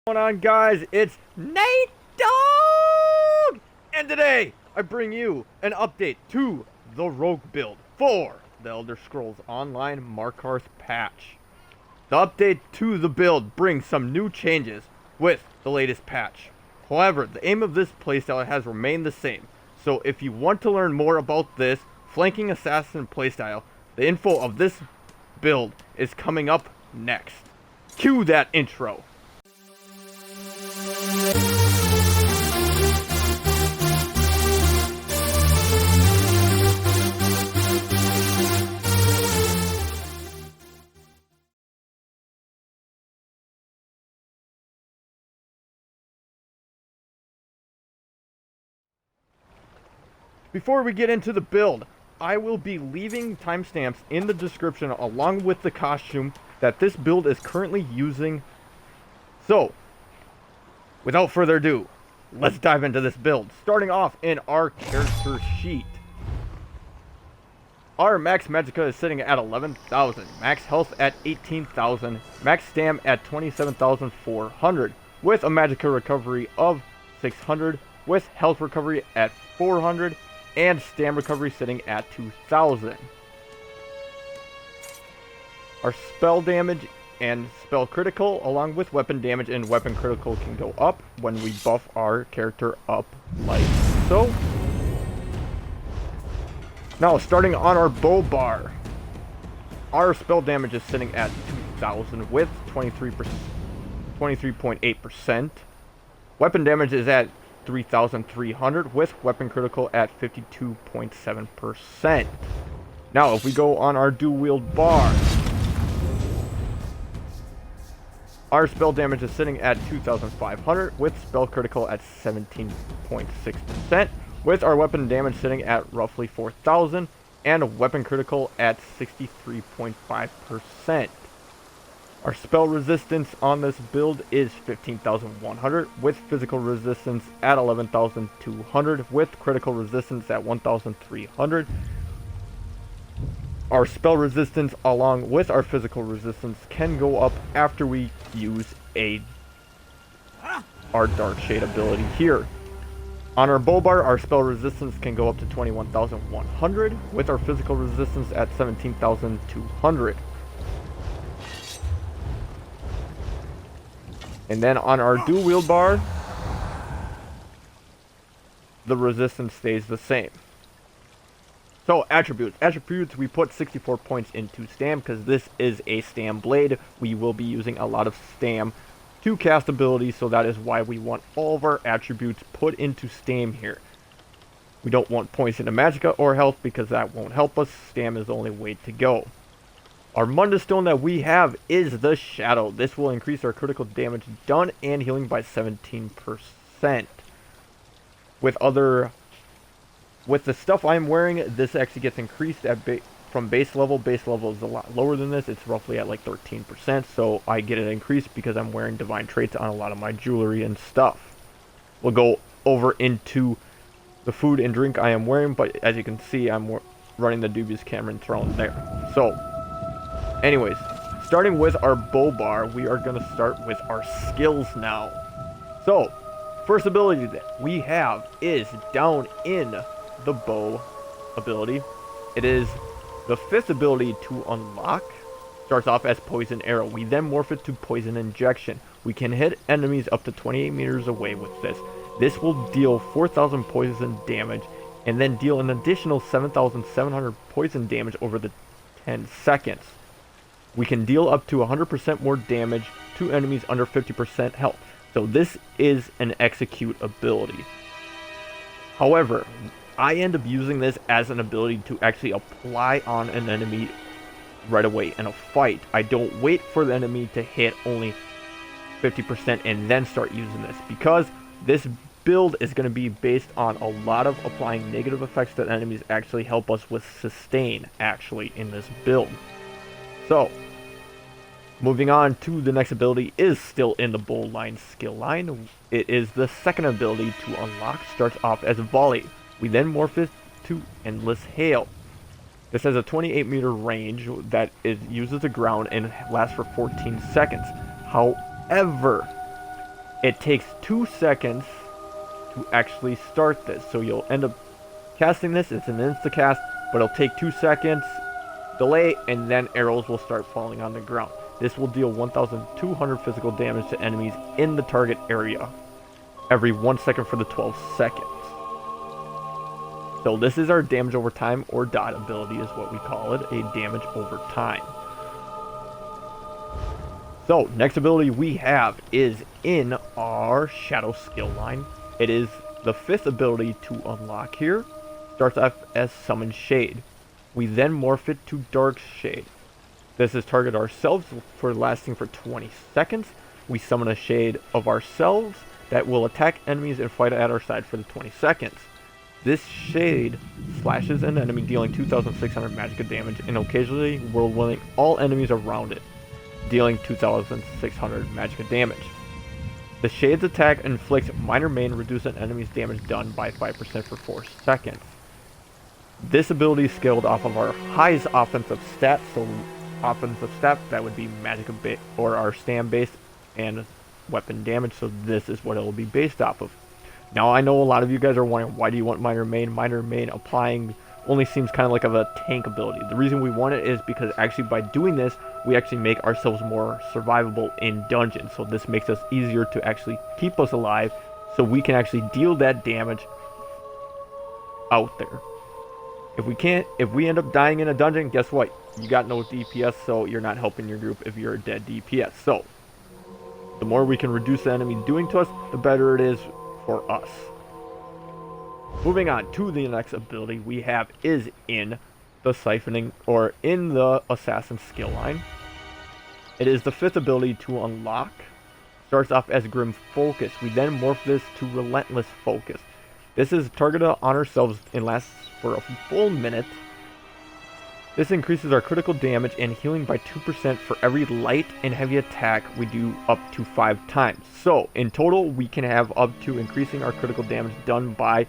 What's going on, guys? It's Nate Dog! And today I bring you an update to the Rogue build for the Elder Scrolls Online Markarth patch. The update to the build brings some new changes with the latest patch. However, the aim of this playstyle has remained the same. So if you want to learn more about this flanking assassin playstyle, the info of this build is coming up next. Cue that intro. Before we get into the build, I will be leaving timestamps in the description along with the costume that this build is currently using. So, without further ado, let's dive into this build. Starting off in our character sheet. Our max magicka is sitting at 11,000, max health at 18,000, max stam at 27,400, with a magicka recovery of 600, with health recovery at 400, and stam recovery sitting at 2,000. Our spell damage and spell critical, along with weapon damage and weapon critical, can go up when we buff our character up like so. Now, starting on our bow bar, our spell damage is sitting at 2,000 with 23.8%. Weapon damage is at 3,300 with weapon critical at 52.7%. Now, if we go on our dual wield bar, our spell damage is sitting at 2,500 with spell critical at 17.6%, with our weapon damage sitting at roughly 4,000 and weapon critical at 63.5%. Our spell resistance on this build is 15,100 with physical resistance at 11,200 with critical resistance at 1,300. Our spell resistance along with our physical resistance can go up after we use our Dark Shade ability here. On our bow bar, our spell resistance can go up to 21,100 with our physical resistance at 17,200. And then on our dual wield bar, the resistance stays the same. So, attributes. Attributes, we put 64 points into stam because this is a Stamblade. We will be using a lot of stam to cast abilities, so that is why we want all of our attributes put into stam here. We don't want points into magicka or health because that won't help us. Stam is the only way to go. Our Munda Stone that we have is the Shadow. This will increase our critical damage done and healing by 17%. With the stuff I'm wearing, this actually gets increased at from base level. Base level is a lot lower than this. It's roughly at like 13%, so I get it increased because I'm wearing divine traits on a lot of my jewelry and stuff. We'll go over into the food and drink I am wearing, but as you can see, I'm running the Dubious Cameron Throne there. So, anyways, starting with our bow bar, we are going to start with our skills now. So, first ability that we have is down in the bow ability. It is the 5th ability to unlock. Starts off as Poison Arrow. We then morph it to Poison Injection. We can hit enemies up to 28 meters away with this. This will deal 4,000 poison damage and then deal an additional 7,700 poison damage over the 10 seconds. We can deal up to 100% more damage to enemies under 50% health. So this is an execute ability. However, I end up using this as an ability to actually apply on an enemy right away in a fight. I don't wait for the enemy to hit only 50% and then start using this, because this build is going to be based on a lot of applying negative effects that enemies actually help us with sustain actually in this build. So, moving on to the next ability is still in the bow line skill line. It is the 2nd ability to unlock. Starts off as Volley. We then morph it to Endless Hail. This has a 28 meter range that uses the ground and lasts for 14 seconds. However, It takes 2 seconds to actually start this. So you'll end up casting this. It's an insta cast, but it'll take 2 seconds delay, and then arrows will start falling on the ground. This will deal 1,200 physical damage to enemies in the target area every 1 second for the 12 seconds. So this is our damage over time, or dot ability is what we call it, a damage over time. So next ability we have is in our Shadow skill line. It is the 5th ability to unlock here. Starts off as Summon Shade. We then morph it to Dark Shade. This is target ourselves for lasting for 20 seconds. We summon a shade of ourselves that will attack enemies and fight at our side for the 20 seconds. This shade slashes an enemy, dealing 2,600 magic damage, and occasionally whirlwinding all enemies around it, dealing 2,600 magic damage. The shade's attack inflicts minor main, reducing an enemy's damage done by 5% for 4 seconds. This ability is scaled off of our highest offensive stat, so offensive stat, that would be magic or our stam base and weapon damage, so this is what it will be based off of. Now I know a lot of you guys are wondering, why do you want minor main? Minor main applying only seems kind of like of a tank ability. The reason we want it is because actually by doing this, we actually make ourselves more survivable in dungeons, so this makes us easier to actually keep us alive, so we can actually deal that damage out there. If we end up dying in a dungeon, guess what? You got no DPS, so you're not helping your group if you're a dead DPS. So, the more we can reduce the enemy doing to us, the better it is for us. Moving on to the next ability we have is in the Siphoning, or in the Assassin skill line. It is the 5th ability to unlock. Starts off as Grim Focus. We then morph this to Relentless Focus. This is targeted on ourselves and lasts for a full minute. This increases our critical damage and healing by 2% for every light and heavy attack we do up to 5 times. So, in total, we can have up to increasing our critical damage done by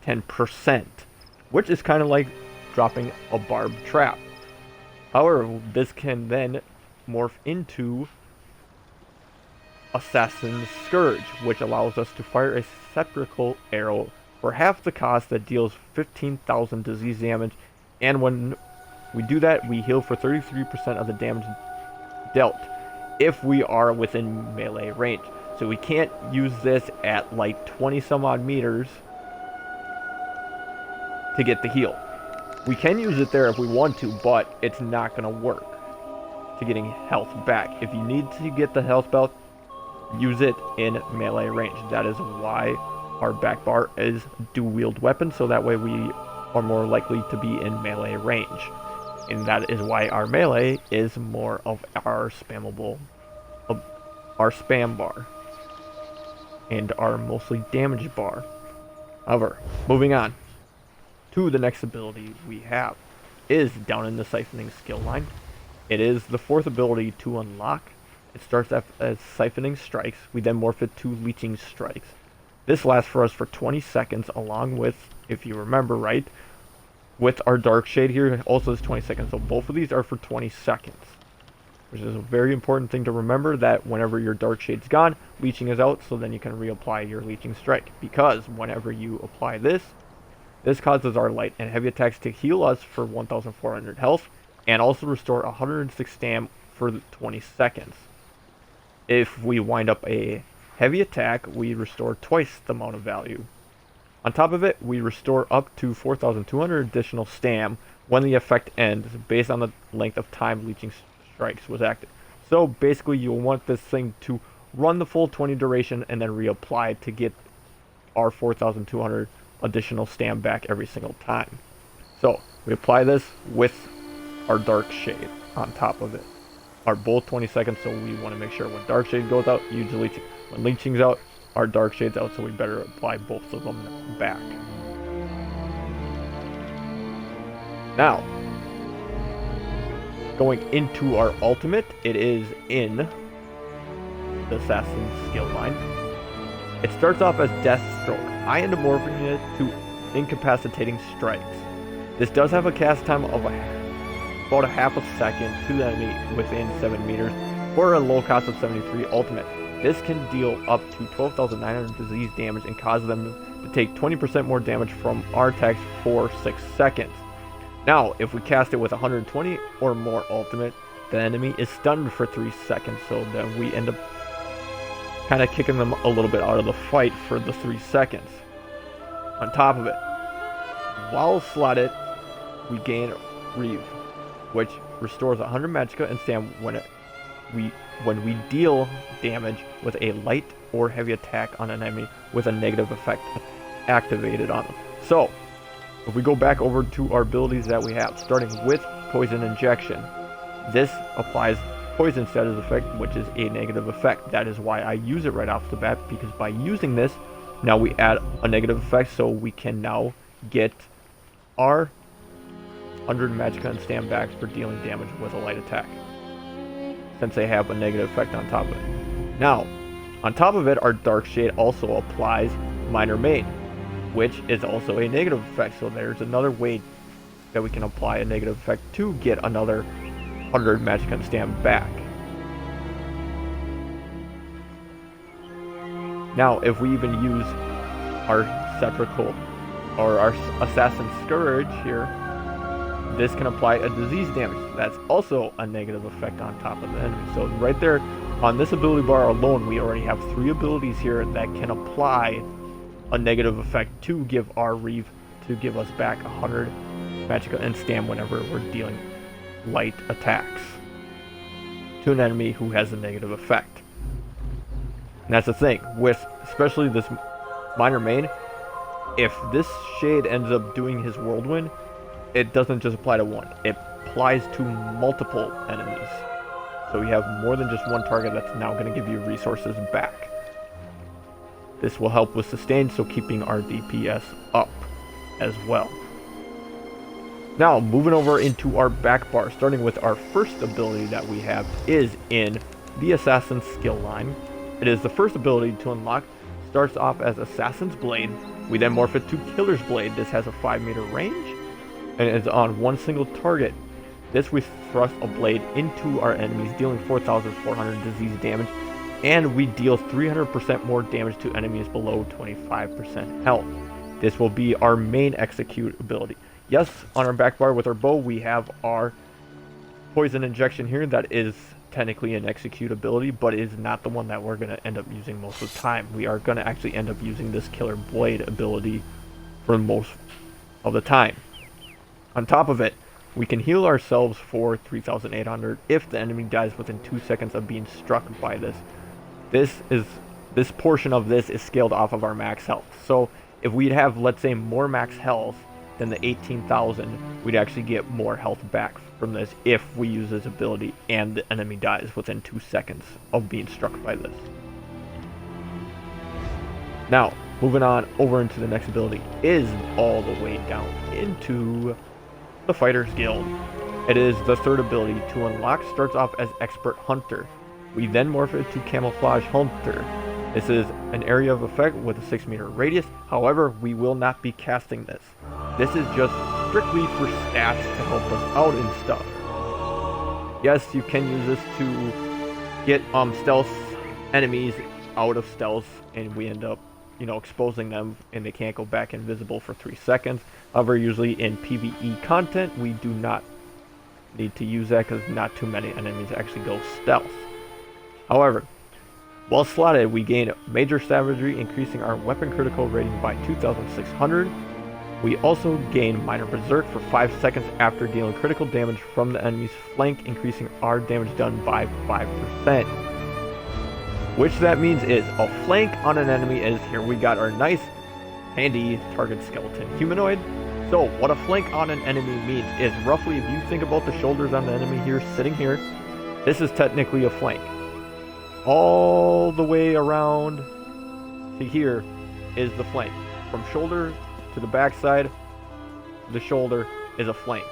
10%, which is kind of like dropping a barbed trap. However, this can then morph into Assassin's Scourge, which allows us to fire a sepulchral arrow for half the cost that deals 15,000 disease damage, and when we do that, we heal for 33% of the damage dealt if we are within melee range. So we can't use this at like 20 some odd meters to get the heal. We can use it there if we want to, but it's not going to work to getting health back. If you need to get the health belt, use it in melee range. That is why our back bar is dual wield weapon, so that way we are more likely to be in melee range. And that is why our melee is more of our spammable, our spam bar, and our mostly damage bar. However, moving on to the next ability we have is down in the Siphoning skill line. It is the 4th ability to unlock. It starts off as Siphoning Strikes. We then morph it to Leeching Strikes. This lasts for us for 20 seconds, along with, if you remember right, with our Dark Shade here, also is 20 seconds. So both of these are for 20 seconds. Which is a very important thing to remember, that whenever your Dark Shade's gone, Leeching is out, so then you can reapply your Leeching Strike. Because whenever you apply this, this causes our light and heavy attacks to heal us for 1,400 health, and also restore 106 stam for 20 seconds. If we wind up a heavy attack, we restore twice the amount of value. On top of it, we restore up to 4,200 additional stam when the effect ends, based on the length of time Leeching Strikes was active. So basically, you'll want this thing to run the full 20 duration and then reapply to get our 4,200 additional stam back every single time. So we apply this with our Dark Shade on top of it. Are both 20 seconds, so we want to make sure when Dark Shade goes out, use the Leeching. When Leeching's out, our Dark Shade's out, so we better apply both of them back. Now, going into our ultimate, it is in the Assassin skill line. It starts off as Death Stroke. I end up morphing it to Incapacitating Strikes. This does have a cast time of about a half a second to the enemy within 7 meters, for a low cost of 73 ultimate. This can deal up to 12,900 disease damage and cause them to take 20% more damage from our attacks for 6 seconds. Now, if we cast it with 120 or more ultimate, the enemy is stunned for 3 seconds, so then we end up kind of kicking them a little bit out of the fight for the 3 seconds. On top of it, while slotted, we gain Reeve, which restores 100 magicka and stam when we deal damage with a light or heavy attack on an enemy with a negative effect activated on them. So, if we go back over to our abilities that we have, starting with Poison Injection, this applies Poison status effect, which is a negative effect. That is why I use it right off the bat, because by using this, now we add a negative effect, so we can now get our 100 magicka and stand back for dealing damage with a light attack, since they have a negative effect on top of it. Now, on top of it, our Dark Shade also applies Minor Main, which is also a negative effect, so there's another way that we can apply a negative effect to get another 100 magicka and stand back. Now, if we even use our Sepulchral or our Assassin's Scourge here, this can apply a disease damage. That's also a negative effect on top of the enemy. So right there, on this ability bar alone, we already have 3 abilities here that can apply a negative effect to give our Reeve, to give us back 100 magicka and stam whenever we're dealing light attacks to an enemy who has a negative effect. And that's the thing, with especially this Minor Main, if this shade ends up doing his Whirlwind, it doesn't just apply to one, it applies to multiple enemies. So you have more than just one target that's now going to give you resources back. This will help with sustain, so keeping our DPS up as well. Now, moving over into our back bar, starting with our first ability that we have is in the Assassin's skill line. It is the first ability to unlock, starts off as Assassin's Blade. We then morph it to Killer's Blade. This has a 5-meter range and is on one single target. This we thrust a blade into our enemies, dealing 4,400 disease damage, and we deal 300% more damage to enemies below 25% health. This will be our main execute ability. Yes, on our back bar with our bow, we have our Poison Injection here. That is technically an execute ability, but it is not the one that we're going to end up using most of the time. We are going to actually end up using this Killer Blade ability for most of the time. On top of it, we can heal ourselves for 3,800 if the enemy dies within 2 seconds of being struck by this. This portion of this is scaled off of our max health. So if we'd have, let's say, more max health than the 18,000, we'd actually get more health back from this if we use this ability and the enemy dies within 2 seconds of being struck by this. Now, moving on over into the next ability is all the way down into the Fighter's Guild. It is the third ability to unlock, starts off as Expert Hunter. We then morph it to Camouflage Hunter. This is an area of effect with a 6-meter radius. However, we will not be casting this. This is just strictly for stats to help us out and stuff. Yes, you can use this to get stealth enemies out of stealth, and we end up, exposing them, and they can't go back invisible for 3 seconds. However, usually in PVE content, we do not need to use that because not too many enemies actually go stealth. However, while slotted, we gain Major Savagery, increasing our weapon critical rating by 2,600. We also gain Minor Berserk for 5 seconds after dealing critical damage from the enemy's flank, increasing our damage done by 5%. Which that means is a flank on an enemy is, here we got our nice, handy target skeleton humanoid. So what a flank on an enemy means is roughly, if you think about the shoulders on the enemy here, sitting here, this is technically a flank. All the way around to here is the flank. From shoulder to the backside, the shoulder is a flank.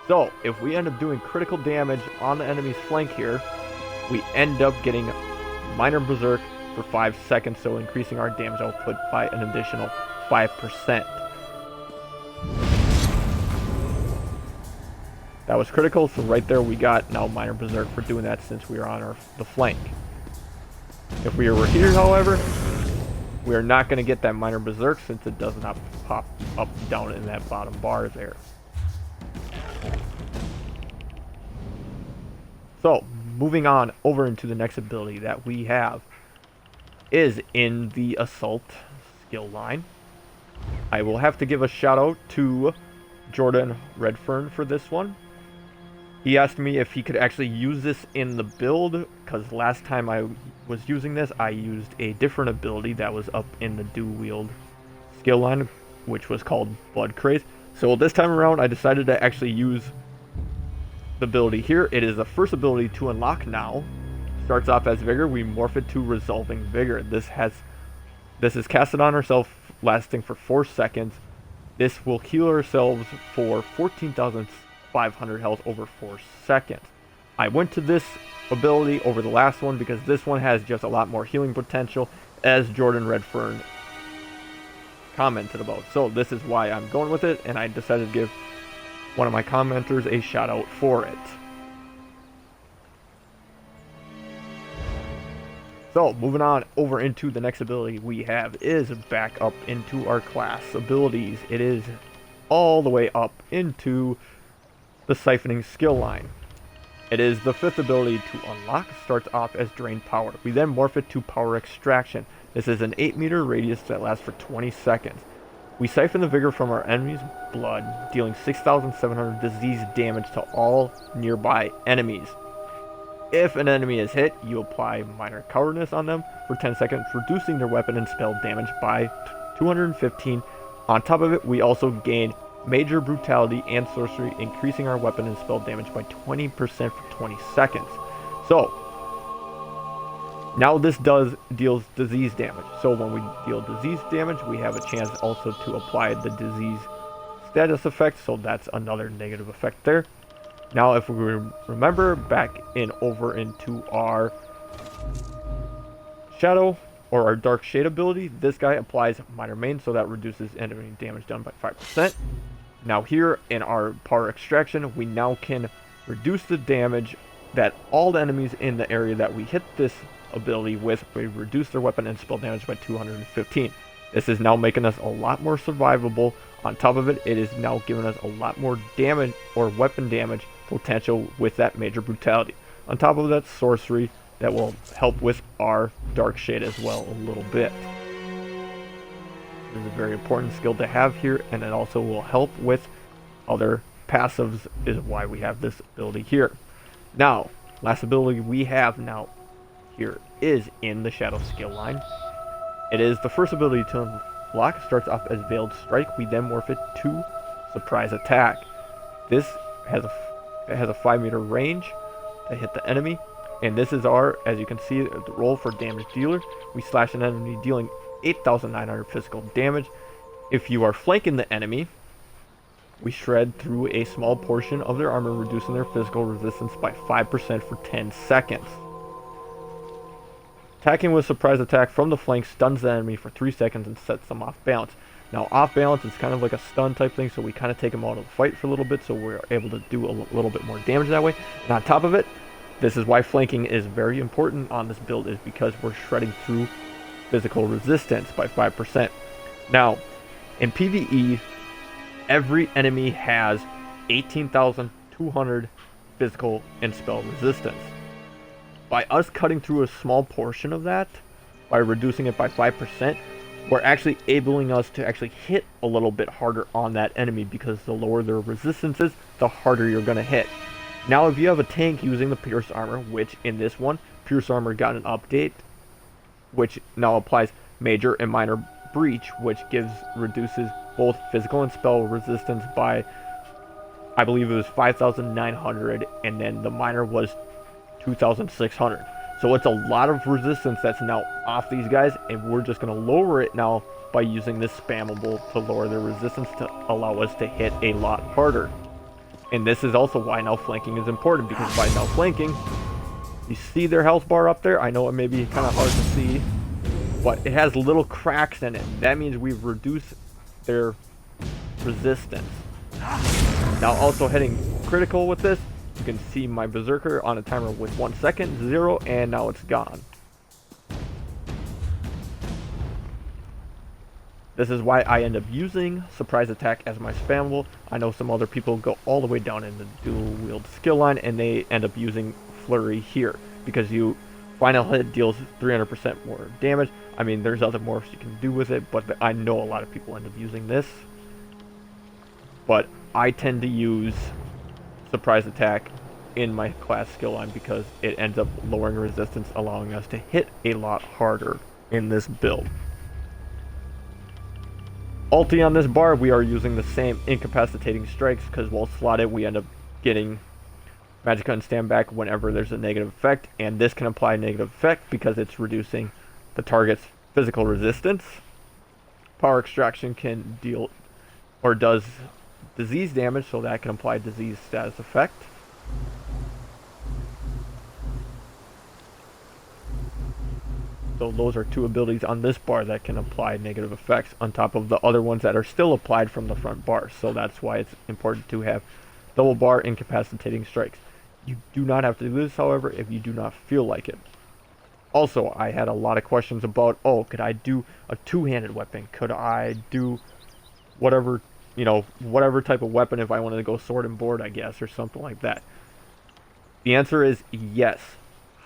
So if we end up doing critical damage on the enemy's flank here, we end up getting Minor Berserk for 5 seconds, so increasing our damage output by an additional 5%. That was critical, so right there we got now Minor Berserk for doing that since we are on the flank. If we were here, however, we are not going to get that minor berserk since it does not pop up down in that bottom bar there. So, moving on over into the next ability that we have is in the Assault skill line. I will have to give a shout out to Jordan Redfern for this one. He asked me if he could actually use this in the build, because last time I was using this, I used a different ability that was up in the dual wield skill line, which was called Blood Craze. So this time around, I decided to actually use the ability here. It is the first ability to unlock now. Starts off as Vigor. We morph it to Resolving Vigor. This is casted on ourselves, lasting for 4 seconds. This will heal ourselves for 14,500 health over 4 seconds. I went to this ability over the last one because this one has just a lot more healing potential, as Jordan Redfern commented about. So this is why I'm going with it, and I decided to give one of my commenters a shout out for it. So moving on over into the next ability we have is back up into our class abilities. It is all the way up into the Siphoning skill line. It is the 5th ability to unlock. Starts off as Drain Power. We then morph it to Power Extraction. This is an 8-meter radius that lasts for 20 seconds. We siphon the vigor from our enemy's blood, dealing 6,700 disease damage to all nearby enemies. If an enemy is hit, you apply Minor Cowardice on them for 10 seconds, reducing their weapon and spell damage by 215. On top of it, we also gain Major Brutality and Sorcery, increasing our weapon and spell damage by 20% for 20 seconds. So, now this deals disease damage. So when we deal disease damage, we have a chance also to apply the disease status effect, so that's another negative effect there. Now if we remember back over into our Shadow or our Dark Shade ability, this guy applies Minor Main, so that reduces enemy damage done by 5%. Now here in our Power Extraction, we now can reduce the damage that all the enemies in the area that we hit this ability with, we reduce their weapon and spell damage by 215. This is now making us a lot more survivable. On top of it, it is now giving us a lot more damage or weapon damage potential with that Major Brutality. On top of that, Sorcery that will help with our Dark Shade as well a little bit. This is a very important skill to have here, and it also will help with other passives, is why we have this ability here. Now, last ability we have now here is in the Shadow skill line. It is the first ability to unlock. Starts off as Veiled Strike. We then morph it to Surprise Attack. This has a 5-meter range to hit the enemy, and this is our, as you can see, the roll for damage dealer. We slash an enemy dealing 8,900 physical damage. If you are flanking the enemy, we shred through a small portion of their armor, reducing their physical resistance by 5% for 10 seconds. Attacking with Surprise Attack from the flank stuns the enemy for 3 seconds and sets them off balance. Now, off balance is kind of like a stun type thing, so we kind of take them out of the fight for a little bit, so we're able to do a little bit more damage that way. And on top of it, this is why flanking is very important on this build, is because we're shredding through physical resistance by 5%. Now, in PVE, every enemy has 18,200 physical and spell resistance. By us cutting through a small portion of that, by reducing it by 5%, we're actually enabling us to actually hit a little bit harder on that enemy, because the lower their resistance is, the harder you're going to hit. Now, if you have a tank using the Pierce Armor, which in this one, Pierce Armor got an update, which now applies Major and Minor Breach, which reduces both physical and spell resistance by, I believe it was 5,900, and then the Minor was 2,600. So it's a lot of resistance that's now off these guys, and we're just going to lower it now by using this spammable to lower their resistance to allow us to hit a lot harder. And this is also why now flanking is important, because by now flanking, you see their health bar up there. I know it may be kind of hard to see, but it has little cracks in it. That means we've reduced their resistance. Now also hitting critical with this, you can see my Berserker on a timer with 1 second, 0, and now it's gone. This is why I end up using Surprise Attack as my spammable. I know some other people go all the way down in the dual wield skill line and they end up using Flurry here because you final hit deals 300% more damage. I mean, there's other morphs you can do with it, but I know a lot of people end up using this. But I tend to use Surprise Attack in my class skill line because it ends up lowering resistance, allowing us to hit a lot harder in this build. Ulti on this bar, we are using the same incapacitating strikes because while slotted, we end up getting Magicka and Stand back whenever there's a negative effect, and this can apply a negative effect because it's reducing the target's physical resistance. Power Extraction can deal or does disease damage, so that can apply disease status effect. So those are two abilities on this bar that can apply negative effects on top of the other ones that are still applied from the front bar. So that's why it's important to have double bar incapacitating strikes. You do not have to do this, however, if you do not feel like it. Also, I had a lot of questions about, oh, could I do a two-handed weapon? Could I do whatever, whatever type of weapon if I wanted to go sword and board, I guess, or something like that? The answer is yes.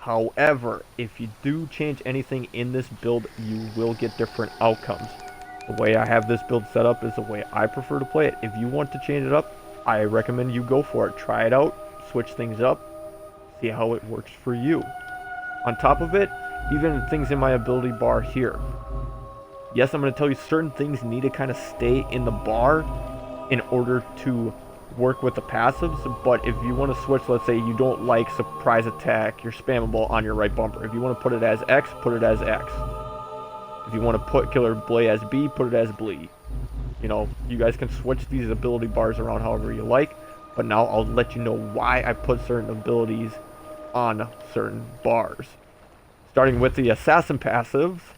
However, if you do change anything in this build, you will get different outcomes. The way I have this build set up is the way I prefer to play it. If you want to change it up, I recommend you go for it. Try it out, switch things up, see how it works for you. On top of it, even things in my ability bar here. Yes, I'm going to tell you certain things need to kind of stay in the bar in order to work with the passives, but if you want to switch, let's say you don't like Surprise Attack, you're spammable on your right bumper. If you want to put it as X, put it as X. If you want to put Killer Blade as B, put it as Blee. You guys can switch these ability bars around however you like, but now I'll let you know why I put certain abilities on certain bars. Starting with the Assassin passive,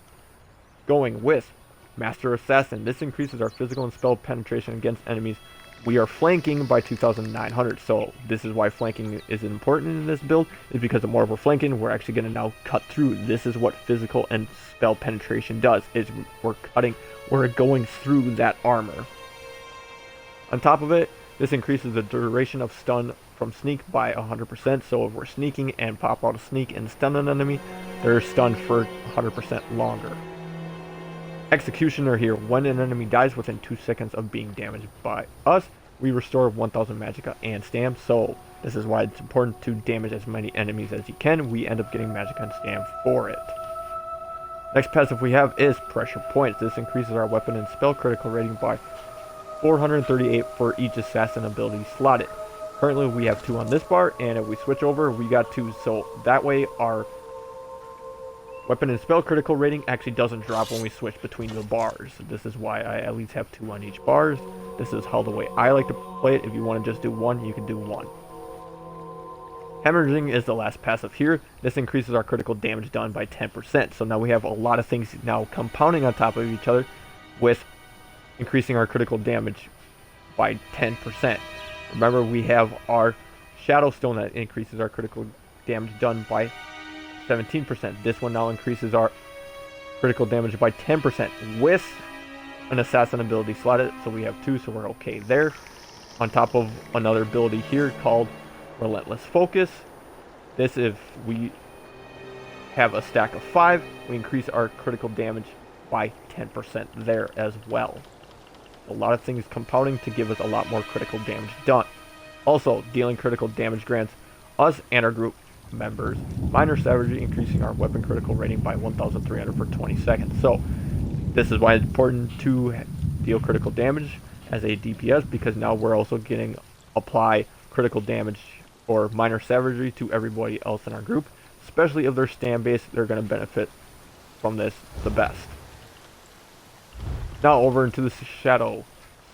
going with Master Assassin. This increases our physical and spell penetration against enemies. We are flanking by 2,900, so this is why flanking is important in this build, is because the more we're flanking, we're actually going to now cut through. This is what physical and spell penetration does, is we're going through that armor. On top of it, this increases the duration of stun from sneak by 100%, so if we're sneaking and pop out a sneak and stun an enemy, they're stunned for 100% longer. Executioner here, when an enemy dies within 2 seconds of being damaged by us, we restore 1000 Magicka and Stam, so this is why it's important to damage as many enemies as you can. We end up getting Magicka and Stam for it. Next passive we have is Pressure Points. This increases our weapon and spell critical rating by 438 for each assassin ability slotted. Currently we have 2 on this bar, and if we switch over, we got 2, so that way our weapon and spell critical rating actually doesn't drop when we switch between the bars. This is why I at least have 2 on each bars. This is how the way I like to play it. If you want to just do 1, you can do 1. Hemorrhaging is the last passive here. This increases our critical damage done by 10%. So now we have a lot of things now compounding on top of each other with increasing our critical damage by 10%. Remember, we have our Shadow Stone that increases our critical damage done by 17%. This one now increases our critical damage by 10% with an assassin ability slotted, so we have 2, so we're okay there. On top of another ability here called Relentless Focus. This, if we have a stack of 5, we increase our critical damage by 10% there as well. A lot of things compounding to give us a lot more critical damage done. Also, dealing critical damage grants us and our group members minor savagery, increasing our weapon critical rating by 1,300 for 20 seconds. So this is why it's important to deal critical damage as a DPS, because now we're also getting apply critical damage or minor savagery to everybody else in our group, especially if they're stand based. They're going to benefit from this the best. Now over into the Shadow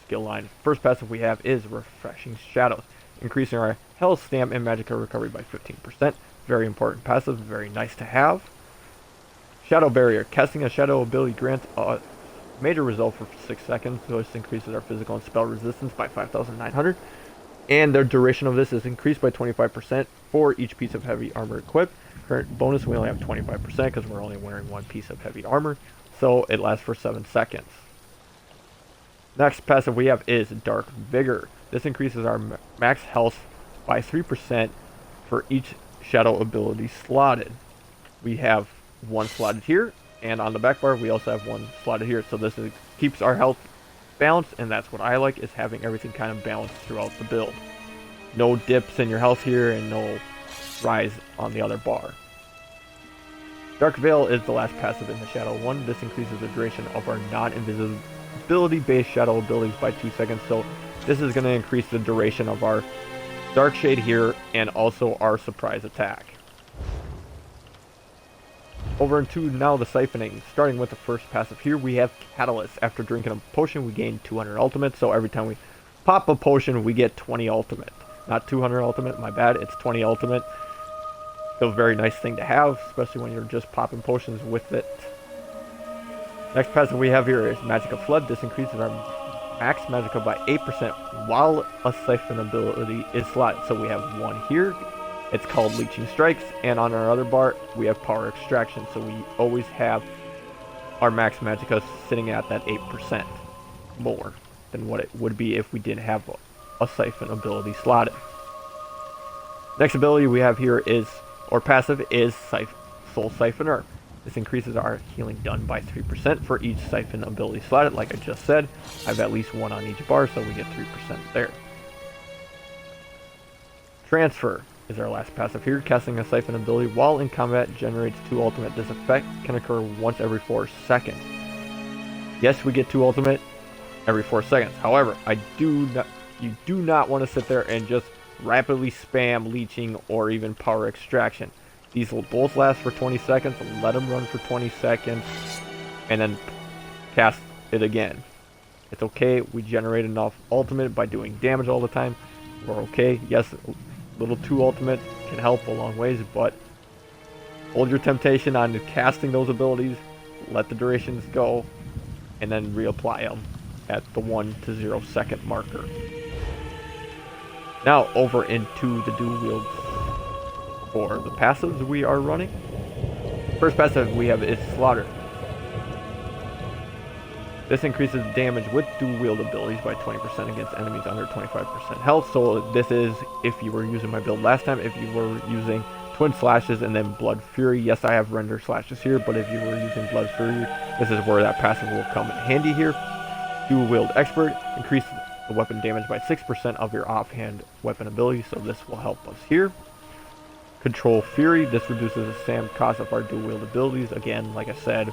skill line. First passive we have is Refreshing Shadows, increasing our health, stam, and Magicka recovery by 15%. Very important passive, very nice to have. Shadow Barrier. Casting a shadow ability grants a major result for 6 seconds. So this increases our physical and spell resistance by 5,900. And the duration of this is increased by 25% for each piece of heavy armor equipped. Current bonus, we only have 25% because we're only wearing 1 piece of heavy armor. So it lasts for 7 seconds. Next passive we have is Dark Vigor. This increases our max health by 3% for each shadow ability slotted. We have one slotted here, and on the back bar we also have one slotted here. So this keeps our health balanced, and that's what I like, is having everything kind of balanced throughout the build. No dips in your health here, and no rise on the other bar. Dark Veil is the last passive in the Shadow one. This increases the duration of our non-invisibility based shadow abilities by 2 seconds. So this is going to increase the duration of our Dark Shade here, and also our surprise attack. Over into now the siphoning. Starting with the first passive here, we have Catalyst. After drinking a potion, we gain 200 ultimate. So every time we pop a potion, we get 20 ultimate. Not 200 ultimate, my bad, it's 20 ultimate. Still a very nice thing to have, especially when you're just popping potions with it. Next passive we have here is Magicka Flood. This increases our max Magicka by 8% while a siphon ability is slotted. So we have one here, it's called Leeching Strikes, and on our other bar we have Power Extraction. So we always have our max Magicka sitting at that 8% more than what it would be if we didn't have a siphon ability slotted. Next ability we have here is, or passive, is Soul Siphoner. This increases our healing done by 3% for each siphon ability slotted. Like I just said, I have at least one on each bar, so we get 3% there. Transfer is our last passive here. Casting a siphon ability while in combat generates 2 ultimate. This effect can occur once every 4 seconds. Yes, we get 2 ultimate every 4 seconds. However, you do not want to sit there and just rapidly spam leeching or even power extraction. These will both last for 20 seconds, let them run for 20 seconds, and then cast it again. It's okay, we generate enough ultimate by doing damage all the time. We're okay. Yes, a little 2 ultimate can help a long ways, but hold your temptation on casting those abilities, let the durations go, and then reapply them at the 1 to 0 second marker. Now over into the dual wield for the passives we are running. First passive we have is Slaughter. This increases damage with dual wield abilities by 20% against enemies under 25% health. So this is if you were using my build last time, if you were using Twin Slashes and then Blood Fury. Yes, I have Render Slashes here, but if you were using Blood Fury, this is where that passive will come in handy here. Dual wield Expert, increase the weapon damage by 6% of your offhand weapon ability, so this will help us here. Control Fury, this reduces the SAM cost of our dual wield abilities. Again, like I said,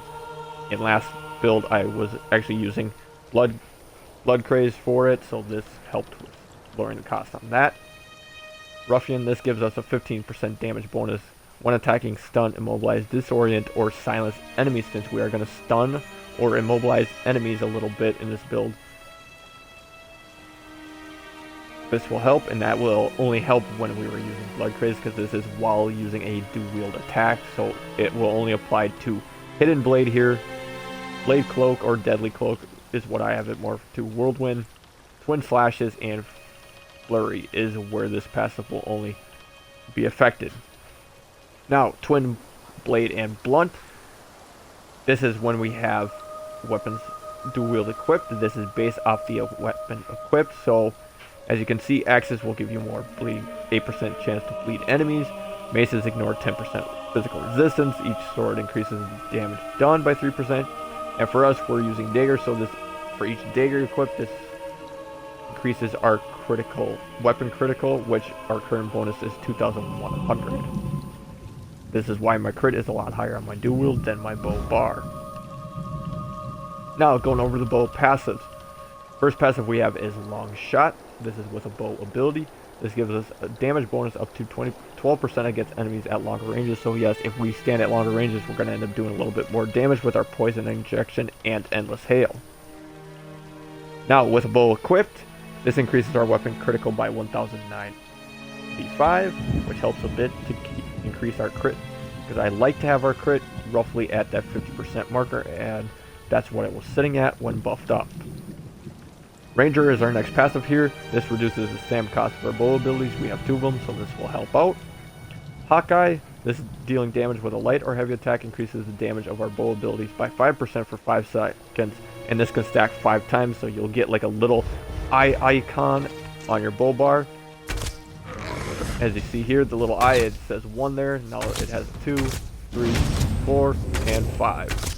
in last build I was actually using Blood Craze for it, so this helped with lowering the cost on that. Ruffian, this gives us a 15% damage bonus when attacking, stun, immobilize, disorient, or silence enemies, since we are going to stun or immobilize enemies a little bit in this build. This will help, and that will only help when we were using Blood Craze, because this is while using a dual wield attack, so it will only apply to Hidden Blade here. Blade Cloak or Deadly Cloak is what I have it more to. Whirlwind, Twin Slashes, and Flurry is where this passive will only be affected. Now, Twin Blade and Blunt. This is when we have weapons dual wield equipped. This is based off the weapon equipped, so as you can see, axes will give you more bleeding, 8% chance to bleed enemies. Maces ignore 10% physical resistance. Each sword increases damage done by 3%. And for us, we're using Daggers, so this, for each Dagger equipped, this increases our critical, weapon critical, which our current bonus is 2,100. This is why my crit is a lot higher on my dual wield than my bow bar. Now, going over the bow passives. First passive we have is Long Shot. This is with a bow ability. This gives us a damage bonus up to 12% against enemies at longer ranges. So yes, if we stand at longer ranges, we're going to end up doing a little bit more damage with our Poison Injection and Endless Hail. Now, with a bow equipped, this increases our weapon critical by 1,095, which helps a bit to increase our crit, because I like to have our crit roughly at that 50% marker, and that's what it was sitting at when buffed up. Ranger is our next passive here. This reduces the SAM cost of our bow abilities. We have 2 of them, so this will help out. Hawkeye, This dealing damage with a light or heavy attack increases the damage of our bow abilities by 5% for 5 seconds, and this can stack 5 times, so you'll get like a little eye icon on your bow bar. As you see here, the little eye, it says 1 there, now it has 2, 3, 4, and 5.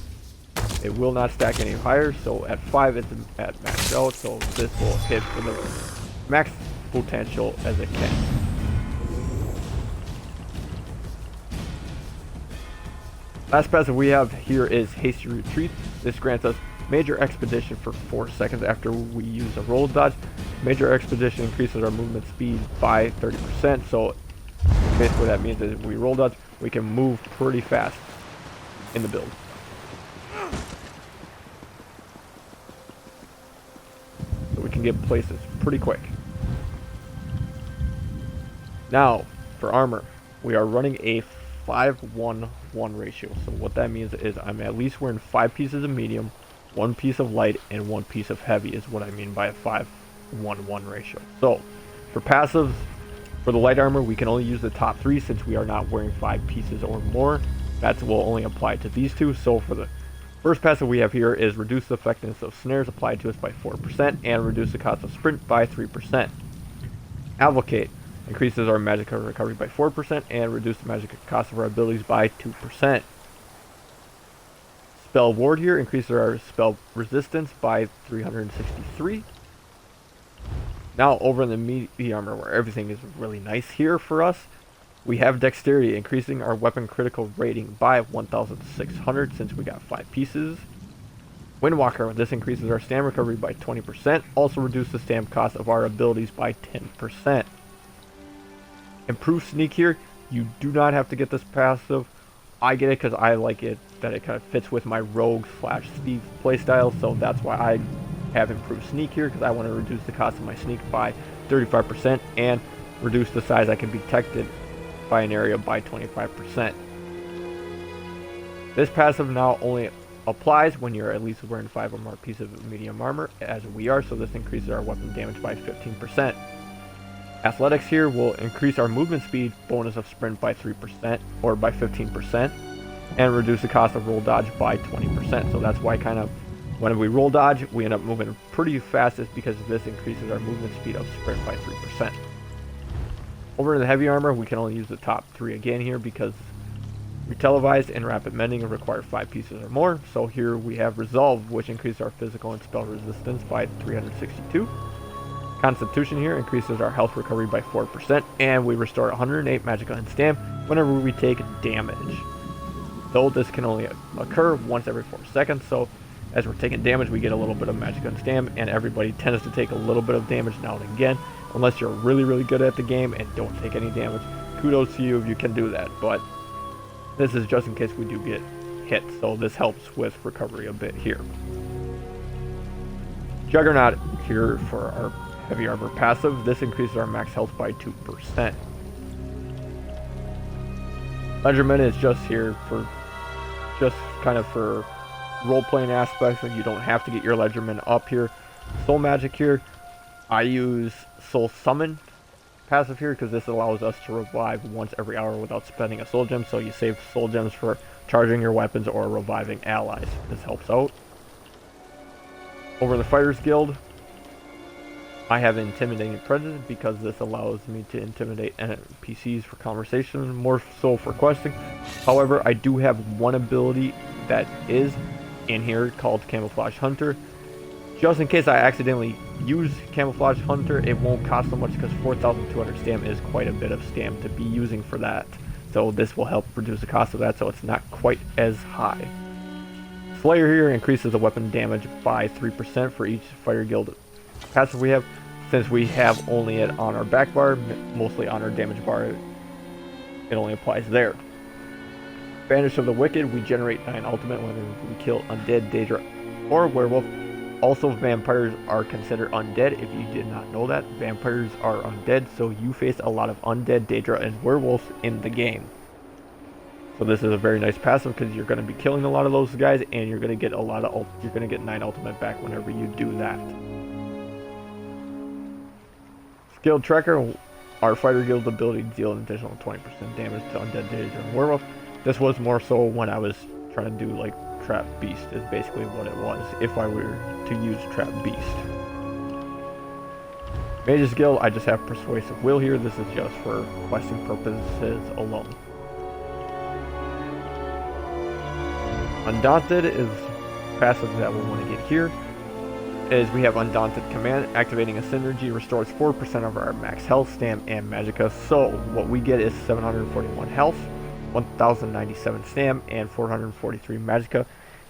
It will not stack any higher, so at 5 it's at max out, so this will hit for the max potential as it can. Last passive we have here is Hasty Retreat. This grants us Major Expedition for 4 seconds after we use a roll dodge. Major Expedition increases our movement speed by 30%, so basically that means that if we roll dodge, we can move pretty fast in the build. So we can get places pretty quick. Now, for armor, we are running a 5-1-1 ratio. So what that means is I'm at least wearing 5 pieces of medium, 1 piece of light, and 1 piece of heavy is what I mean by a 5-1-1 ratio. So for passives, for the light armor, we can only use the top 3 since we are not wearing 5 pieces or more. That will only apply to these 2. So for the first passive we have here is reduce the effectiveness of snares applied to us by 4% and reduce the cost of sprint by 3%. Advocate increases our magic recovery by 4% and reduce the magic cost of our abilities by 2%. Spell Ward here increases our spell resistance by 363. Now over in the meaty armor where everything is really nice here for us, we have Dexterity increasing our weapon critical rating by 1,600 since we got 5 pieces. Windwalker, this increases our stam recovery by 20%, also reduces the stam cost of our abilities by 10%. Improved Sneak here, you do not have to get this passive. I get it because I like it, that it kind of fits with my rogue / Steve playstyle, so that's why I have improved Sneak here, because I want to reduce the cost of my Sneak by 35% and reduce the size I can be detected by an area by 25%. This passive now only applies when you're at least wearing 5 or more pieces of medium armor, as we are, so this increases our weapon damage by 15%. Athletics here will increase our movement speed bonus of sprint by 3% or by 15% and reduce the cost of roll dodge by 20%. So that's why kind of when we roll dodge, we end up moving pretty fast, is because this increases our movement speed of sprint by 3%. Over in the heavy armor, we can only use the top 3 again here because Retelevised and Rapid Mending require 5 pieces or more. So here we have Resolve, which increases our physical and spell resistance by 362. Constitution here increases our health recovery by 4%, and we restore 108 magic and stam whenever we take damage. Though this can only occur once every 4 seconds, so as we're taking damage, we get a little bit of magic and stam, and everybody tends to take a little bit of damage now and again, unless you're really, really good at the game and don't take any damage. Kudos to you if you can do that, but this is just in case we do get hit, so this helps with recovery a bit here. Juggernaut here for our heavy armor passive. This increases our max health by 2%. Ledgerman is just here for kind of for role-playing aspects, and you don't have to get your Ledgerman up here. Soul Magic here, I use Soul Summon passive here because this allows us to revive once every hour without spending a soul gem, so you save soul gems for charging your weapons or reviving allies. This helps out. Over in the Fighters Guild, I have Intimidating Presence because this allows me to intimidate NPCs for conversation, more so for questing. However, I do have one ability that is in here called Camouflage Hunter. Just in case I accidentally use Camouflage Hunter, it won't cost so much because 4,200 stam is quite a bit of stam to be using for that. So this will help reduce the cost of that, so it's not quite as high. Slayer here increases the weapon damage by 3% for each Fighter Guild passive we have. Since we have only it on our back bar, mostly on our damage bar, it only applies there. Banish of the Wicked, we generate 9 ultimate whenever we kill undead, Daedra, or werewolf. Also, vampires are considered undead. If you did not know that, vampires are undead, so you face a lot of undead, Daedra, and werewolves in the game. So this is a very nice passive because you're going to be killing a lot of those guys, and you're going to get 9 ultimate back whenever you do that. Skill Tracker, our fighter guild's ability to deal an additional 20% damage to undead days during werewolf. This was more so when I was trying to do like Trap Beast is basically what it was if I were to use Trap Beast. Mage's Guild, I just have Persuasive Will here. This is just for questing purposes alone. Undaunted is passive that we'll want to get here. Is we have Undaunted Command, activating a synergy, restores 4% of our max health, stam, and magicka. So what we get is 741 health, 1097 stam, and 443 magicka.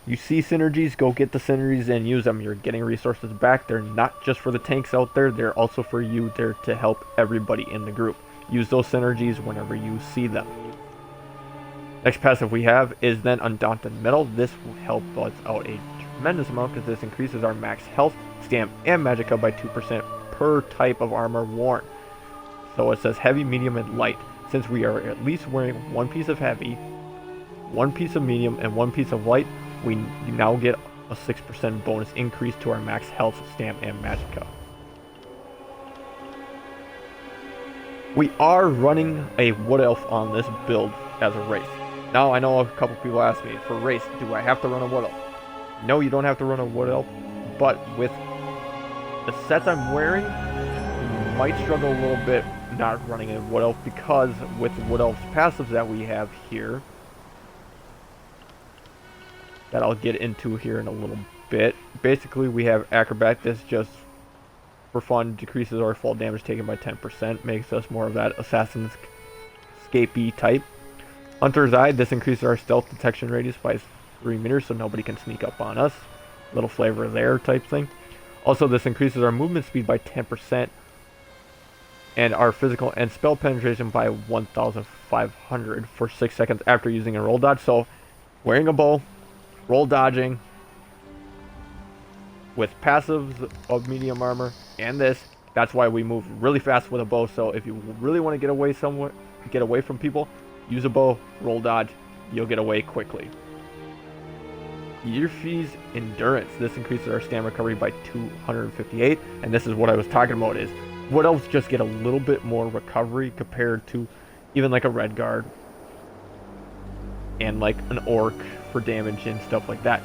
You see synergies, go get the synergies and use them. You're getting resources back. They're not just for the tanks out there, they're also for you. They're to help everybody in the group. Use those synergies whenever you see them. Next passive we have is then Undaunted Metal. This will help us out a tremendous amount because this increases our max health, stam, and magicka by 2% per type of armor worn. So it says heavy, medium, and light. Since we are at least wearing one piece of heavy, one piece of medium, and one piece of light, we now get a 6% bonus increase to our max health, stam, and magicka. We are running a Wood Elf on this build as a race. Now I know a couple people ask me, for race, do I have to run a Wood Elf? No, you don't have to run a Wood Elf, but with the sets I'm wearing, you might struggle a little bit not running a Wood Elf because with Wood Elf's passives that we have here, that I'll get into here in a little bit. Basically, we have Acrobat. This just for fun decreases our fall damage taken by 10%, makes us more of that Assassin's Escapee type. Hunter's Eye, this increases our stealth detection radius by 3 meters so nobody can sneak up on us. Little flavor there type thing. Also, this increases our movement speed by 10% and our physical and spell penetration by 1,500 for 6 seconds after using a roll dodge. So, wearing a bow, roll dodging, with passives of medium armor, and this, that's why we move really fast with a bow. So if you really want to get away somewhere, get away from people, use a bow, roll dodge, you'll get away quickly. Yerfe's Endurance, this increases our stamina recovery by 258, and this is what I was talking about, is Wood Elves just get a little bit more recovery compared to even like a Red Guard and like an Orc for damage and stuff like that.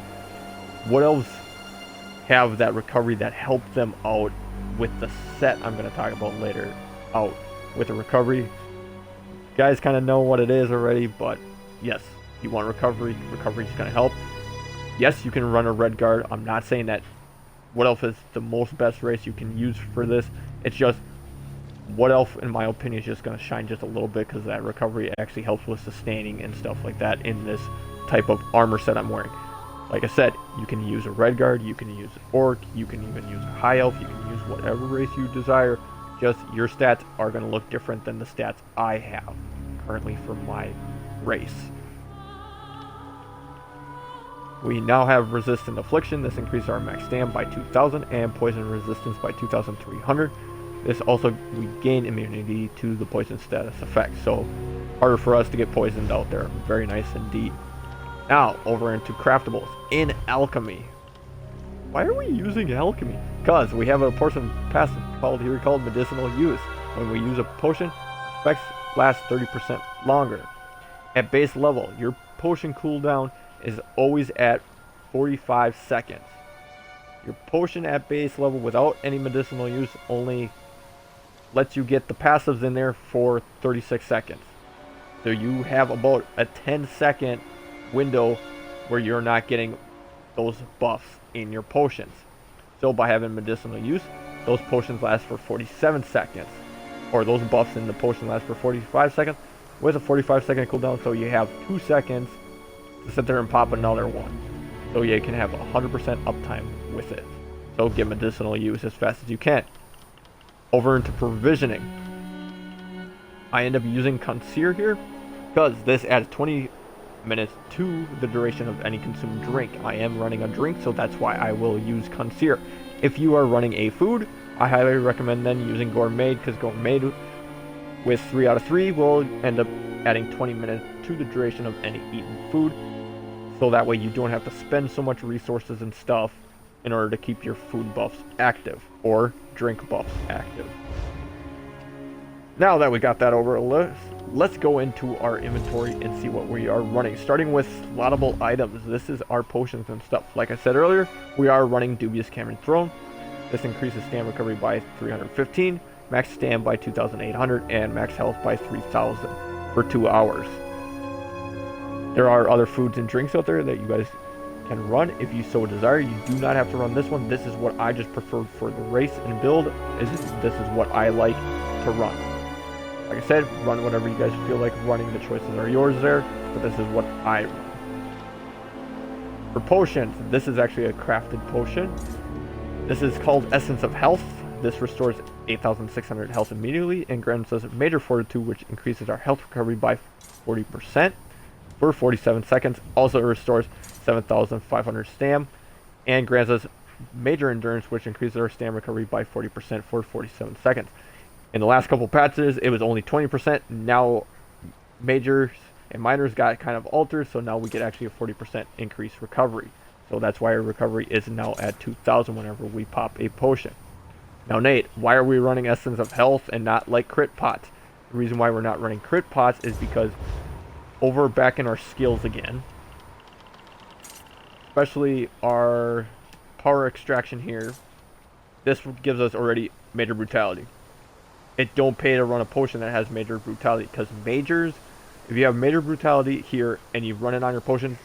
Wood Elves have that recovery that helps them out with the set I'm going to talk about later out with the recovery. You guys kind of know what it is already, but yes, you want recovery, recovery is going to help. Yes, you can run a Red Guard. I'm not saying that Wood Elf is the most best race you can use for this. It's just Wood Elf, in my opinion, is just going to shine just a little bit because that recovery actually helps with sustaining and stuff like that in this type of armor set I'm wearing. Like I said, you can use a Red Guard, you can use an Orc, you can even use a High Elf, you can use whatever race you desire. Just your stats are going to look different than the stats I have currently for my race. We now have Resistant Affliction. This increases our max stam by 2,000 and poison resistance by 2,300. This also, we gain immunity to the poison status effect, so harder for us to get poisoned out there. Very nice indeed. Now, over into craftables. In Alchemy. Why are we using Alchemy? Because we have a portion passive called Medicinal Use. When we use a potion, effects last 30% longer. At base level, your potion cooldown is always at 45 seconds. Your potion at base level without any medicinal use only lets you get the passives in there for 36 seconds. So you have about a 10-second window where you're not getting those buffs in your potions. So by having medicinal use, those potions last for 47 seconds. Or those buffs in the potion last for 45 seconds with a 45-second cooldown, so you have 2 seconds to sit there and pop another one. So you can have 100% uptime with it. So get medicinal use as fast as you can. Over into provisioning. I end up using Conceer here because this adds 20 minutes to the duration of any consumed drink. I am running a drink, so that's why I will use Conceer. If you are running a food, I highly recommend then using Gourmet, because Gourmet with 3 out of 3 will end up adding 20 minutes to the duration of any eaten food. So that way you don't have to spend so much resources and stuff in order to keep your food buffs active or drink buffs active. Now that we got that over, let's go into our inventory and see what we are running. Starting with slottable items, this is our potions and stuff. Like I said earlier, we are running Dubious Cameron Throne. This increases stam recovery by 315, max stam by 2,800, and max health by 3,000 for 2 hours. There are other foods and drinks out there that you guys can run if you so desire. You do not have to run this one. This is what I just preferred for the race and build. This is what I like to run. Like I said, run whatever you guys feel like running. The choices are yours there, but this is what I run. For potions, this is actually a crafted potion. This is called Essence of Health. This restores 8,600 health immediately and grants us Major Fortitude, which increases our health recovery by 40% for 47 seconds. Also restores 7,500 stam and grants us Major Endurance, which increases our stam recovery by 40% for 47 seconds. In the last couple patches, it was only 20%. Now, majors and minors got kind of altered, so now we get actually a 40% increased recovery. So that's why our recovery is now at 2,000 whenever we pop a potion. Now, Nate, why are we running Essence of Health and not like crit pots? The reason why we're not running crit pots is because over back in our skills again, especially our power extraction here, this gives us already Major Brutality. It don't pay to run a potion that has Major Brutality, because majors, if you have Major Brutality here and you run it on your potion,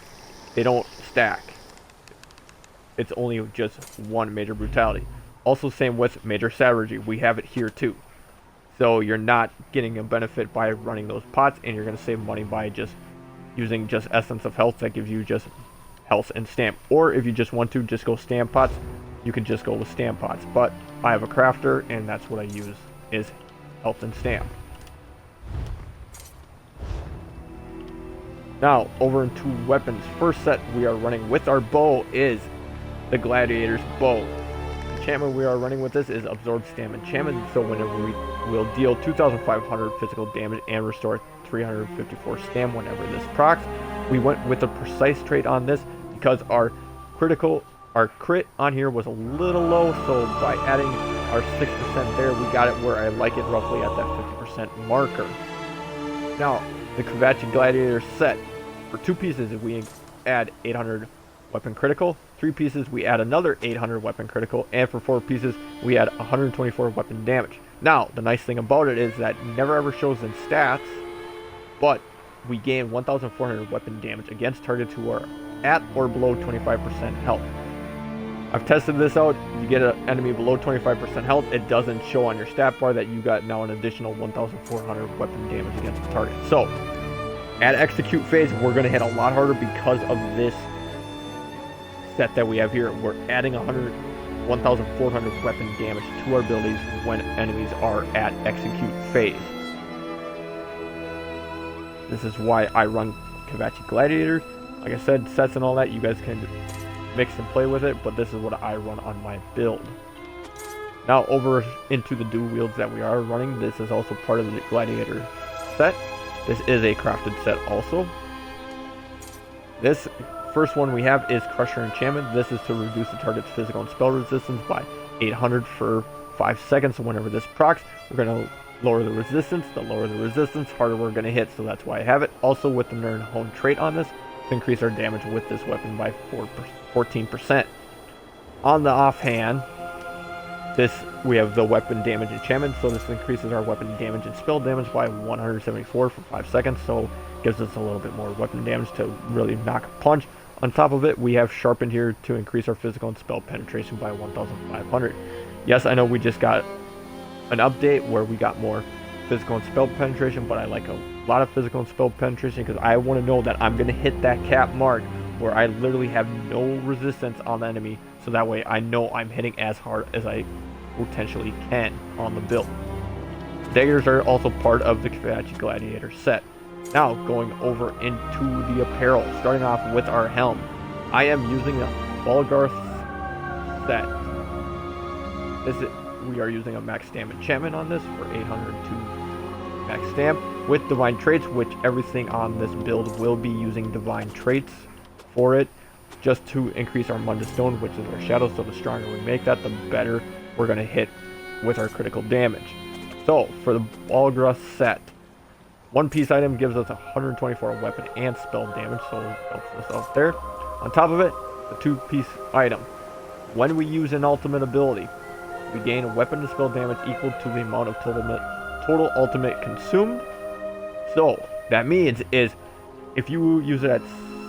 they don't stack. It's only just one Major Brutality. Also same with Major Savagery, we have it here too. So you're not getting a benefit by running those pots, and you're going to save money by just using just Essence of Health that gives you just health and stamp. Or if you just want to just go stamp pots, you can just go with stamp pots. But I have a crafter, and that's what I use, is health and stamp. Now, over into weapons. First set we are running with our bow is the Gladiator's Bow. Enchantment we are running with this is Absorb Stam Enchantment, so whenever we will deal 2,500 physical damage and restore 354 stam whenever this procs. We went with a precise trait on this because our crit on here was a little low, so by adding our 6% there, we got it where I like it, roughly at that 50% marker. Now, the Kavachi Gladiator set, for 2 pieces if we add 800 weapon critical, 3 pieces we add another 800 weapon critical, and for 4 pieces we add 124 weapon damage. Now, the nice thing about it is that it never ever shows in stats, but we gain 1,400 weapon damage against targets who are at or below 25% health. I've tested this out. You get an enemy below 25% health, it doesn't show on your stat bar that you got now an additional 1,400 weapon damage against the target. So, at execute phase, we're going to hit a lot harder because of this set that we have here. We're adding 1,400 weapon damage to our abilities when enemies are at execute phase. This is why I run Kavachi Gladiators. Like I said, sets and all that, you guys can mix and play with it, but this is what I run on my build. Now over into the dual wields that we are running. This is also part of the Gladiator set. This is a crafted set also. This first one we have is Crusher Enchantment. This is to reduce the target's physical and spell resistance by 800 for 5 seconds. So whenever this procs, we're going to lower the resistance. The lower the resistance, harder we're going to hit, so that's why I have it. Also with the Nern Hone trait on this, to increase our damage with this weapon by 14%. On the offhand, we have the weapon damage enchantment, so this increases our weapon damage and spell damage by 174 for 5 seconds, so gives us a little bit more weapon damage to really knock a punch. On top of it, we have sharpened here to increase our physical and spell penetration by 1,500. Yes, I know we just got an update where we got more physical and spell penetration, but I like a lot of physical and spell penetration because I want to know that I'm going to hit that cap mark where I literally have no resistance on the enemy, so that way I know I'm hitting as hard as I potentially can on the build. Daggers are also part of the Kavachi Gladiator set. Now going over into the apparel, starting off with our helm. I am using a Markarth set. We are using a max stam enchantment on this for 800 to max stam with divine traits, which everything on this build will be using divine traits for it, just to increase our Mundus Stone, which is our shadow. So the stronger we make that, the better we're going to hit with our critical damage. So, for the Balgra set, one piece item gives us 124 weapon and spell damage, so helps us out there. On top of it, the 2-piece item. When we use an ultimate ability, we gain a weapon and spell damage equal to the amount of total ultimate consumed. So, that means is, if you use it at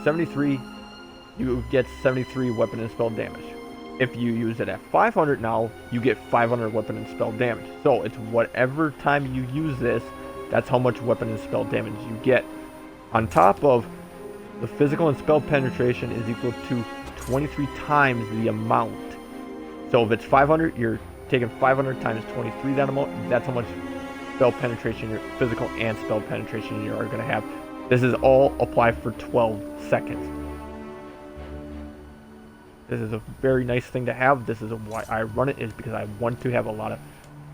73, you get 73 weapon and spell damage. If you use it at 500 now, you get 500 weapon and spell damage. So, it's whatever time you use this, that's how much weapon and spell damage you get. On top of, the physical and spell penetration is equal to 23 times the amount. So if it's 500, you're taking 500 times 23 that amount. That's how much spell penetration, your physical and spell penetration you are going to have. This is all applied for 12 seconds. This is a very nice thing to have. This is why I run it, is because I want to have a lot of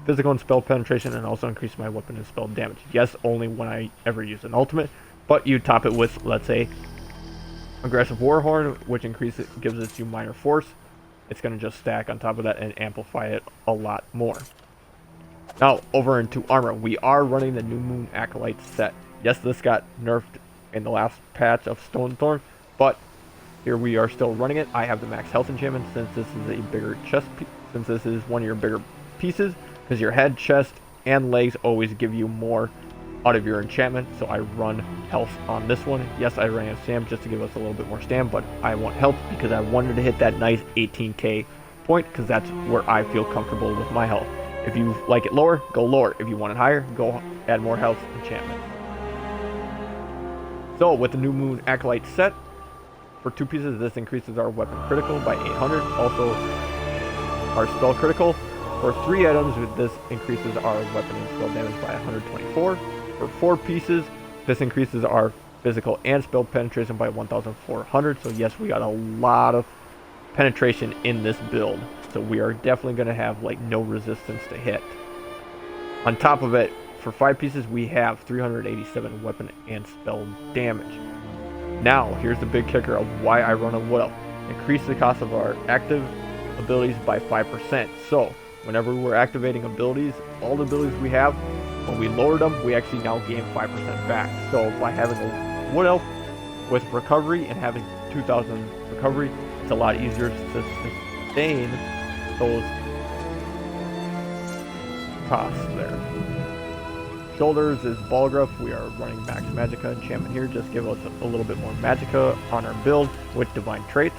physical and spell penetration and also increase my weapon and spell damage. Yes, only when I ever use an ultimate, but you top it with, let's say, Aggressive Warhorn, which gives it you minor force. It's going to just stack on top of that and amplify it a lot more. Now, over into armor. We are running the New Moon Acolyte set. Yes, this got nerfed in the last patch of Stonethorn, but here we are still running it. I have the max health enchantment since this is a bigger chest, since this is one of your bigger pieces, because your head, chest, and legs always give you more out of your enchantment, so I run health on this one. Yes, I ran a stam just to give us a little bit more stam, but I want health because I wanted to hit that nice 18k point, because that's where I feel comfortable with my health. If you like it lower, go lower. If you want it higher, go add more health enchantment. So with the New Moon Acolyte set, for 2 pieces, this increases our weapon critical by 800, also our spell critical. For 3 items, this increases our weapon and spell damage by 124. For 4 pieces, this increases our physical and spell penetration by 1,400. So yes, we got a lot of penetration in this build. So we are definitely going to have like no resistance to hit. On top of it, for 5 pieces, we have 387 weapon and spell damage. Now, here's the big kicker of why I run a Wood Elf. Increase the cost of our active abilities by 5%. So, whenever we're activating abilities, all the abilities we have, when we lower them, we actually now gain 5% back. So, by having a Wood Elf with recovery and having 2,000 recovery, it's a lot easier to sustain those costs there. Shoulders is Balgruff. We are running max Magicka enchantment here. Just give us a little bit more Magicka on our build with divine traits.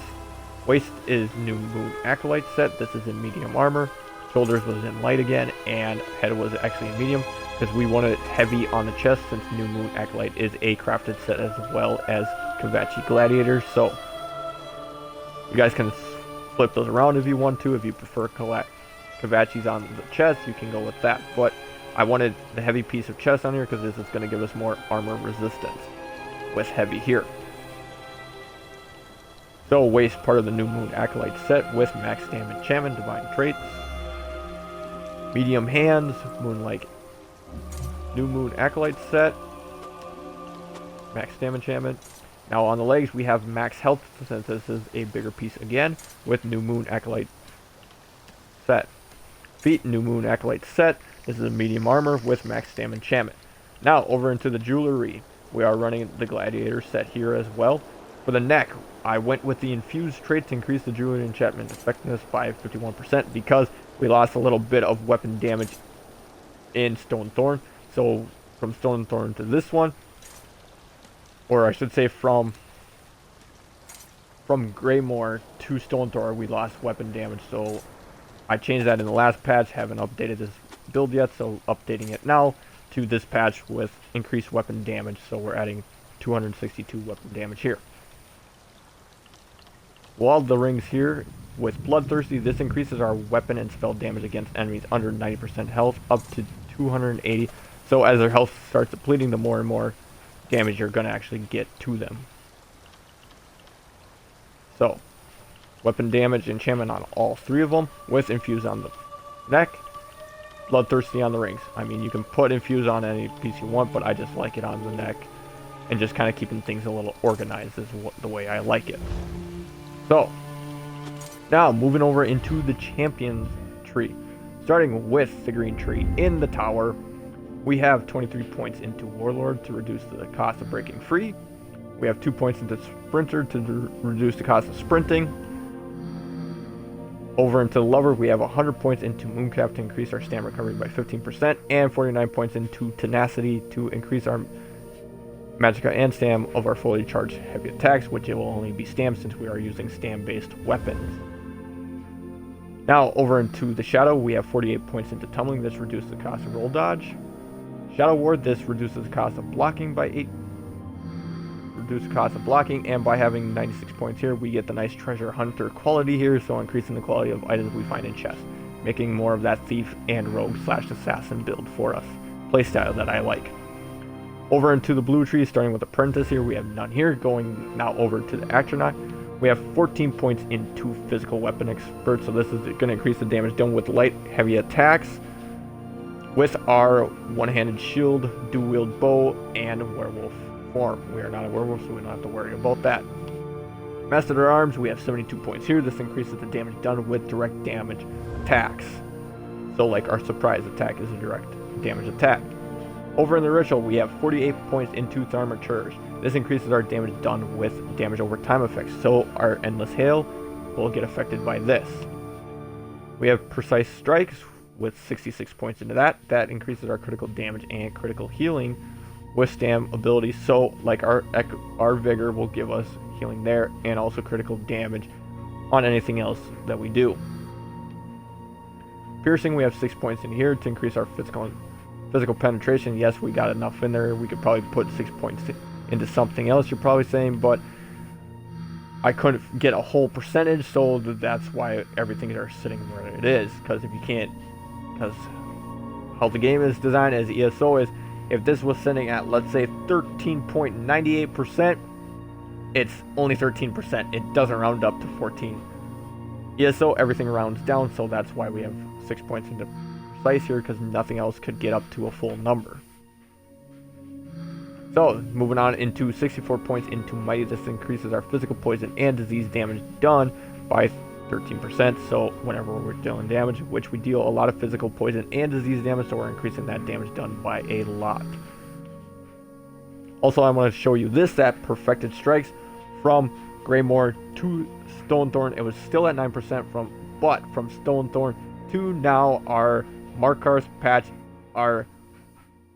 Waist is New Moon Acolyte set. This is in medium armor. Shoulders was in light again, and head was actually in medium because we wanted it heavy on the chest since New Moon Acolyte is a crafted set as well as Kavachi Gladiator. So you guys can flip those around if you want to. If you prefer Kavachis on the chest, you can go with that. But I wanted the heavy piece of chest on here because this is going to give us more armor resistance with heavy here. So waist part of the New Moon Acolyte set with max stam enchantment, divine traits. Medium hands, Moonlight New Moon Acolyte set, max stam enchantment. Now on the legs we have max health since this is a bigger piece again with New Moon Acolyte set. Feet, New Moon Acolyte set. This is a medium armor with max stam enchantment. Now over into the jewelry. We are running the Gladiator set here as well. For the neck, I went with the infused trait to increase the jewelry enchantment effectiveness by 51% because we lost a little bit of weapon damage in Stonethorn. So from Stonethorn to this one, or I should say from Greymoor to Stonethorn, we lost weapon damage. So I changed that in the last patch. Haven't updated this build yet, so updating it now to this patch with increased weapon damage. So we're adding 262 weapon damage here. While the rings here with Bloodthirsty, this increases our weapon and spell damage against enemies under 90% health up to 280. So as their health starts depleting, the more and more damage you're going to actually get to them. So weapon damage enchantment on all 3 of them with infuse on the neck, Bloodthirsty on the rings. I mean, you can put infuse on any piece you want, but I just like it on the neck, and just kind of keeping things a little organized is the way I like it. So now moving over into the champions tree. Starting with the green tree in the tower, we have 23 points into Warlord to reduce the cost of breaking free. We have 2 points into Sprinter to reduce the cost of sprinting. Over into Lover, we have 100 points into Mooncalf to increase our stam recovery by 15%, and 49 points into Tenacity to increase our Magicka and Stam of our fully charged heavy attacks, which it will only be Stam since we are using Stam-based weapons. Now, over into the Shadow, we have 48 points into Tumbling. This reduces the cost of roll dodge. Shadow Ward, this reduces the cost of blocking by 8. Reduce the cost of blocking, and by having 96 points here, we get the nice Treasure Hunter quality here, so increasing the quality of items we find in chests, making more of that Thief and Rogue / Assassin build for us. Playstyle that I like. Over into the blue tree, starting with Apprentice here, we have none here. Going now over to the Actronaut, we have 14 points into Physical Weapon Expert, so this is going to increase the damage done with light, heavy attacks, with our one-handed shield, dual-wield bow, and werewolf form. We are not a werewolf, so we don't have to worry about that. Master of Arms, we have 72 points here. This increases the damage done with direct damage attacks. So like our surprise attack is a direct damage attack. Over in the Ritual, we have 48 points into Thalmor Church. This increases our damage done with damage over time effects, so our Endless Hail will get affected by this. We have Precise Strikes with 66 points into that. That increases our critical damage and critical healing with Stam abilities, so like our Vigor will give us healing there, and also critical damage on anything else that we do. Piercing, we have 6 points in here to increase our physical penetration. Yes, we got enough in there. We could probably put 6 points into something else, you're probably saying, but I couldn't get a whole percentage, so that's why everything is sitting where it is. Because if you can't, because how the game is designed as ESO is, if this was sitting at, let's say, 13.98%, it's only 13%. It doesn't round up to 14. ESO, everything rounds down, so that's why we have 6 points into Precise here, because nothing else could get up to a full number. So, moving on into 64 points into Mighty. This increases our physical poison and disease damage done by 13%. So, whenever we're dealing damage, which we deal a lot of physical poison and disease damage, so we're increasing that damage done by a lot. Also, I want to show you this, that Perfected Strikes from Greymoor to Stonethorn. It was still at 9% but from Stonethorn to now our Markarth patch, our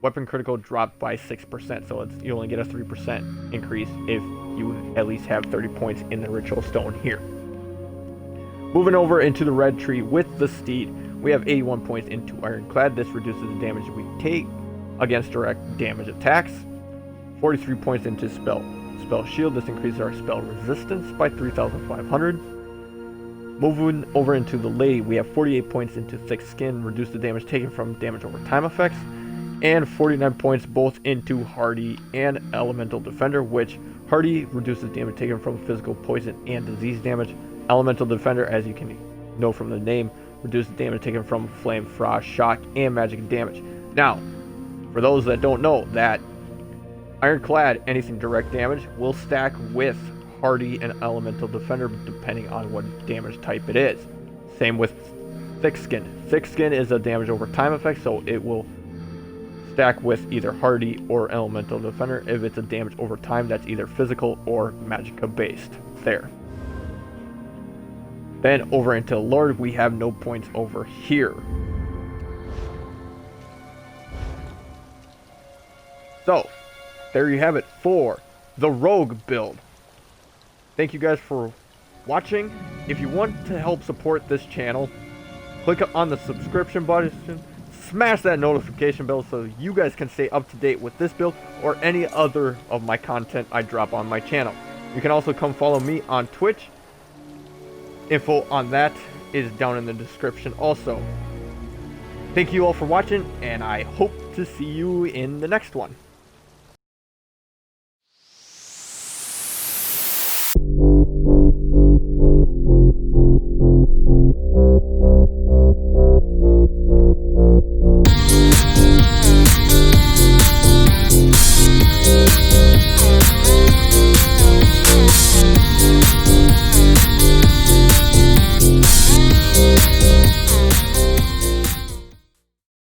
weapon critical dropped by 6%, so you only get a 3% increase if you at least have 30 points in the Ritual Stone here. Moving over into the red tree with the Steed, we have 81 points into Ironclad. This reduces the damage we take against direct damage attacks. 43 points into Spell Shield. This increases our spell resistance by 3,500. Moving over into the Lady, we have 48 points into Thick Skin, reduce the damage taken from damage over time effects, and 49 points both into Hardy and Elemental Defender, which Hardy reduces damage taken from physical poison and disease damage. Elemental Defender, as you can know from the name, reduces damage taken from Flame, Frost, Shock, and magic damage. Now, for those that don't know, that Ironclad, anything direct damage, will stack with Hardy and Elemental Defender depending on what damage type it is. Same with Thick Skin. Thick Skin is a damage over time effect, so it will stack with either Hardy or Elemental Defender. If it's a damage over time, that's either physical or Magicka based. There. Then over into Lord, we have no points over here. So, there you have it for the Rogue build. Thank you guys for watching. If you want to help support this channel, click on the subscription button, smash that notification bell so you guys can stay up to date with this build or any other of my content I drop on my channel. You can also come follow me on Twitch. Info on that is down in the description also. Thank you all for watching, and I hope to see you in the next one.